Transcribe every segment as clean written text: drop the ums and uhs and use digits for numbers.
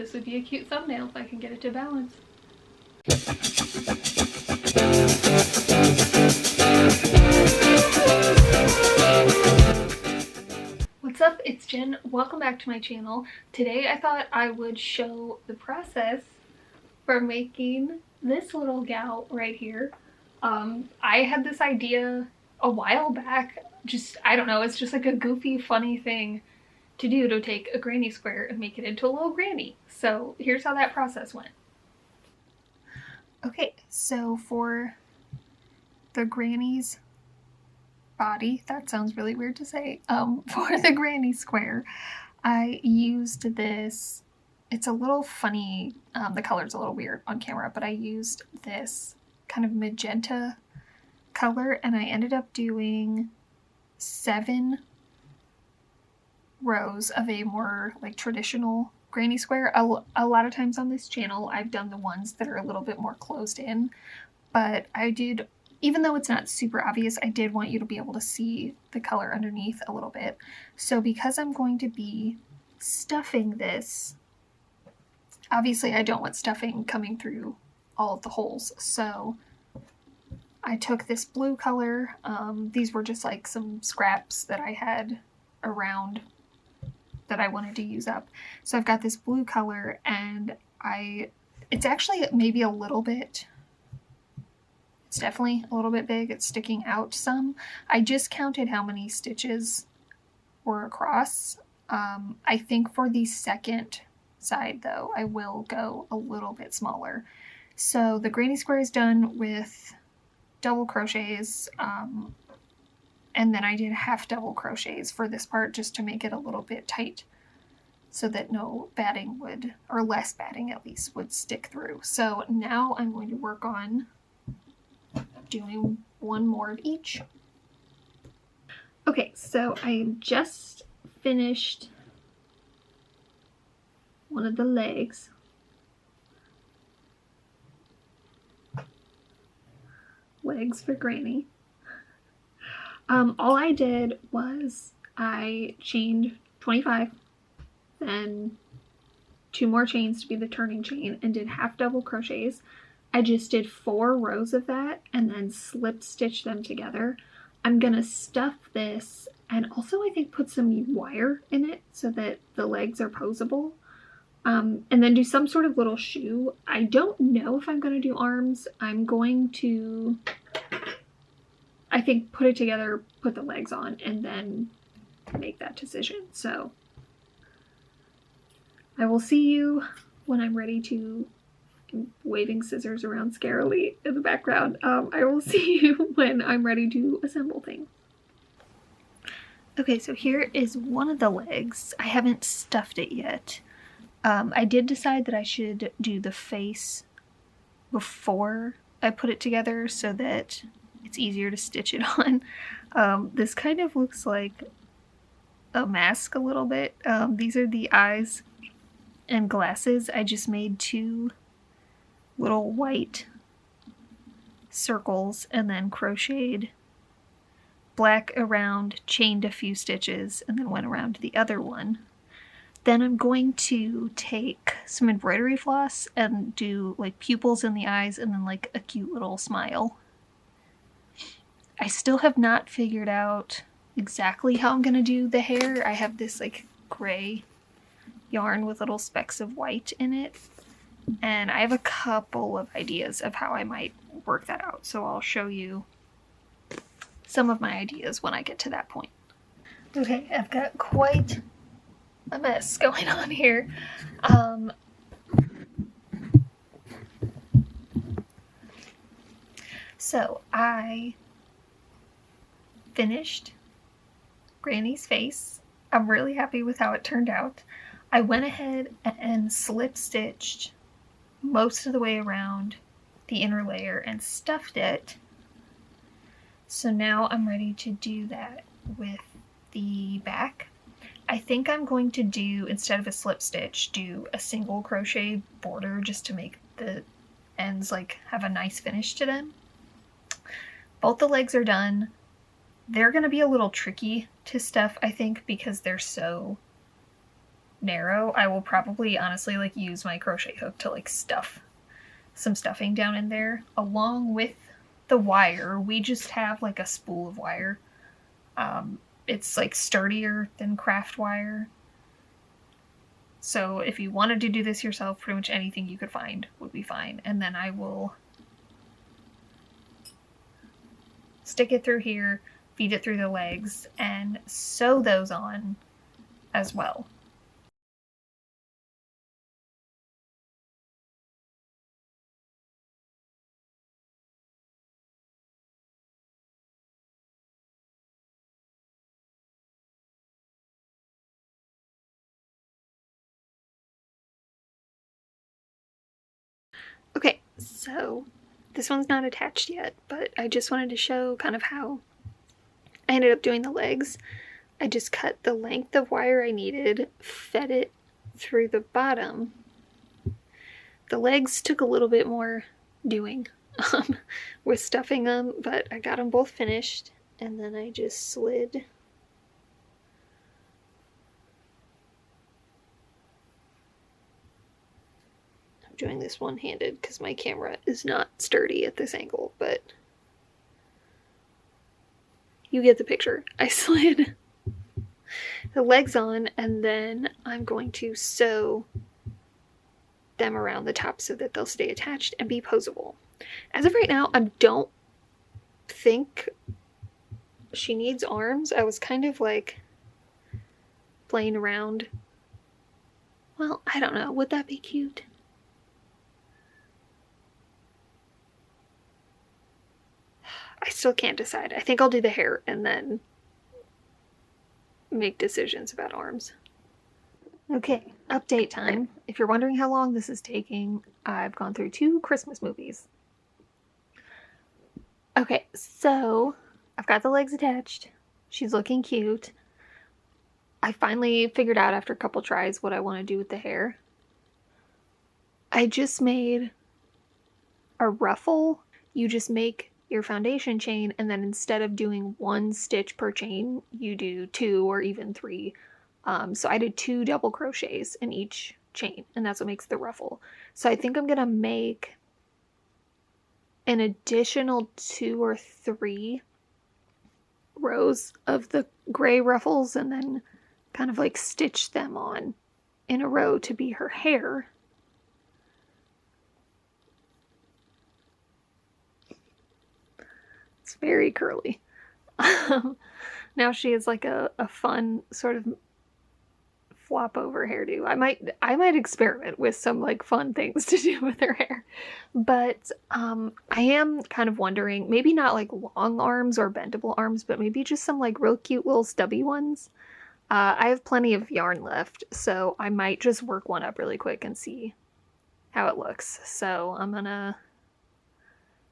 This would be a cute thumbnail if I can get it to balance. What's up? It's Jen. Welcome back to my channel. Today I thought I would show the process for making this little gal right here. I had this idea a while back. I don't know, it's just like a goofy, funny thing to do, to take a granny square and make it into a little granny. So here's how that process went. Okay, so for the granny's body, that sounds really weird to say, for the granny square, I used this, it's a little funny, the color's a little weird on camera, but I used this kind of magenta color, and I ended up doing 7 rows of a more like traditional granny square. A lot of times on this channel I've done the ones that are a little bit more closed in, but I did, even though it's not super obvious, I did want you to be able to see the color underneath a little bit. So because I'm going to be stuffing this, obviously I don't want stuffing coming through all of the holes, so I took this blue color. These were just like some scraps that I had around that I wanted to use up. So I've got this blue color, and it's actually maybe a little bit, it's definitely a little bit big. It's sticking out some. I just counted how many stitches were across. I think for the second side though, I will go a little bit smaller. So the granny square is done with double crochets, and then I did half double crochets for this part just to make it a little bit tight so that no batting would, or less batting at least, would stick through. So now I'm going to work on doing one more of each. Okay, so I just finished one of the legs. Legs for Granny. All I did was I chained 25, then 2 more chains to be the turning chain, and did half double crochets. I just did 4 rows of that and then slip stitch them together. I'm gonna stuff this and also I think put some wire in it so that the legs are posable. And then do some sort of little shoe. I don't know if I'm gonna do arms. I'm going to, I think, put it together, put the legs on, and then make that decision. So I will see you when I'm ready to, I'm waving scissors around scarily in the background. I will see you when I'm ready to assemble things. Okay, so here is one of the legs. I haven't stuffed it yet. I did decide that I should do the face before I put it together so that it's easier to stitch it on. This kind of looks like a mask a little bit. These are the eyes and glasses. I just made 2 little white circles and then crocheted black around, chained a few stitches, and then went around to the other one. Then I'm going to take some embroidery floss and do like pupils in the eyes and then like a cute little smile. I still have not figured out exactly how I'm gonna do the hair. I have this like gray yarn with little specks of white in it, and I have a couple of ideas of how I might work that out. So I'll show you some of my ideas when I get to that point. Okay, I've got quite a mess going on here. So I finished Granny's face. I'm really happy with how it turned out. I went ahead and slip stitched most of the way around the inner layer and stuffed it. So now I'm ready to do that with the back. I think I'm going to do, instead of a slip stitch, do a single crochet border just to make the ends like have a nice finish to them. Both the legs are done. They're going to be a little tricky to stuff, I think, because they're so narrow, I will probably honestly like use my crochet hook to like stuff some stuffing down in there along with the wire. We just have like a spool of wire. It's like sturdier than craft wire. So if you wanted to do this yourself, pretty much anything you could find would be fine. And then I will stick it through here, feed it through the legs, and sew those on as well. Okay, so this one's not attached yet, but I just wanted to show kind of how I ended up doing the legs. I just cut the length of wire I needed, fed it through the bottom. The legs took a little bit more doing with stuffing them, but I got them both finished, and then I just slid doing this one-handed because my camera is not sturdy at this angle, but you get the picture. I slid the legs on, and then I'm going to sew them around the top so that they'll stay attached and be posable. As of right now, I don't think she needs arms. I was kind of like playing around. Well, I don't know. Would that be cute? I still can't decide. I think I'll do the hair and then make decisions about arms. Okay, update time. If you're wondering how long this is taking, I've gone through 2 Christmas movies. Okay, so I've got the legs attached. She's looking cute. I finally figured out after a couple tries what I want to do with the hair. I just made a ruffle. You just make your foundation chain, and then instead of doing 1 stitch per chain, you do 2 or even 3. So I did 2 double crochets in each chain, and that's what makes the ruffle. So I think I'm gonna make an additional 2 or 3 rows of the gray ruffles and then kind of like stitch them on in a row to be her hair. It's very curly. Now she is like a fun sort of flop over hairdo. I might experiment with some like fun things to do with her hair. But I am kind of wondering, maybe not like long arms or bendable arms, but maybe just some like real cute little stubby ones. I have plenty of yarn left, so I might just work one up really quick and see how it looks. So I'm gonna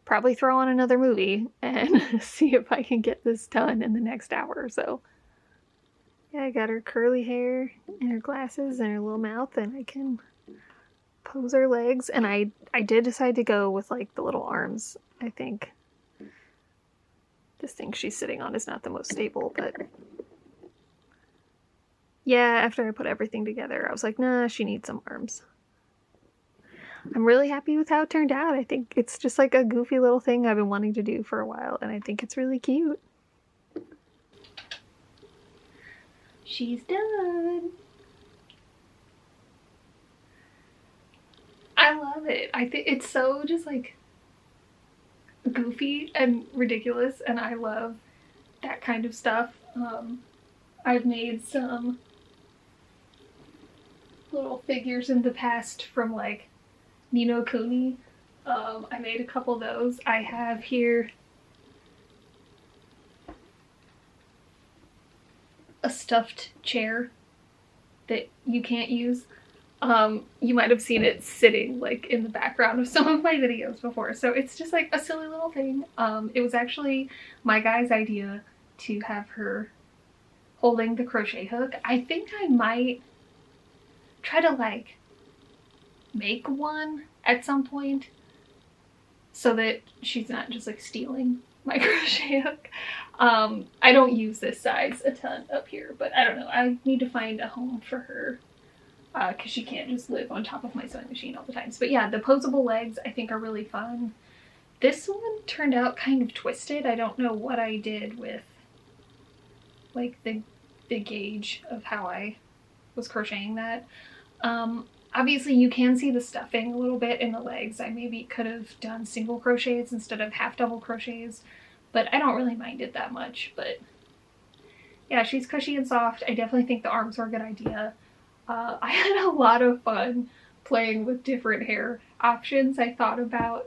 probably throw on another movie and see if I can get this done in the next hour or so. Yeah, I got her curly hair and her glasses and her little mouth, and I can pose her legs. And I did decide to go with like the little arms. I think this thing she's sitting on is not the most stable, but yeah, after I put everything together, I was like, nah, she needs some arms. I'm really happy with how it turned out. I think it's just like a goofy little thing I've been wanting to do for a while, and I think it's really cute. She's done. I love it. I think it's so just like goofy and ridiculous, and I love that kind of stuff. I've made some little figures in the past from like Ni no Kuni. I made a couple of those. I have here a stuffed chair that you can't use. You might have seen it sitting like in the background of some of my videos before. So it's just like a silly little thing. It was actually my guy's idea to have her holding the crochet hook. I think I might try to like make one at some point so that she's not just like stealing my crochet hook. I don't use this size a ton up here, but I don't know. I need to find a home for her because she can't just live on top of my sewing machine all the time. But yeah, the posable legs I think are really fun. This one turned out kind of twisted. I don't know what I did with like the gauge of how I was crocheting that. Obviously you can see the stuffing a little bit in the legs. I maybe could have done single crochets instead of half double crochets, but I don't really mind it that much. But yeah, she's cushy and soft. I definitely think the arms were a good idea. I had a lot of fun playing with different hair options. I thought about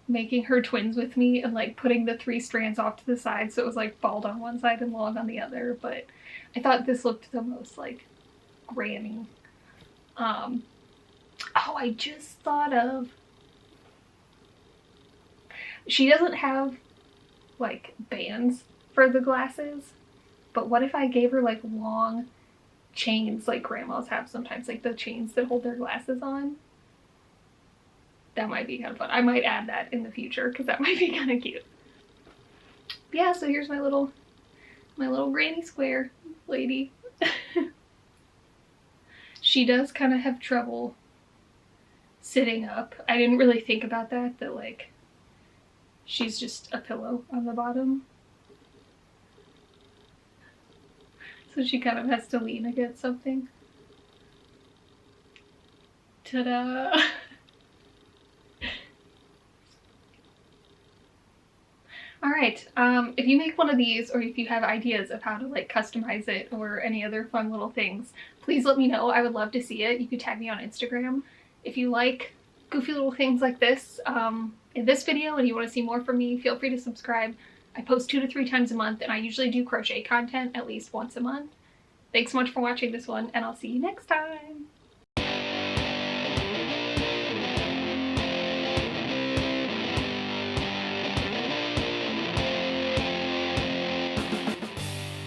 making her twins with me and like putting the 3 strands off to the side so it was like bald on one side and long on the other, but I thought this looked the most like granny. Oh, I just thought of, she doesn't have like bands for the glasses, but what if I gave her like long chains like grandmas have sometimes, like the chains that hold their glasses on? That might be kind of fun. I might add that in the future because that might be kind of cute. But yeah, so here's my little granny square lady. She does kind of have trouble sitting up. I didn't really think about that like she's just a pillow on the bottom. So she kind of has to lean against something. Ta-da! Alright, if you make one of these or if you have ideas of how to like customize it or any other fun little things, please let me know. I would love to see it. You could tag me on Instagram. If you like goofy little things like this in this video and you want to see more from me, feel free to subscribe. I post 2 to 3 times a month and I usually do crochet content at least once a month. Thanks so much for watching this one and I'll see you next time.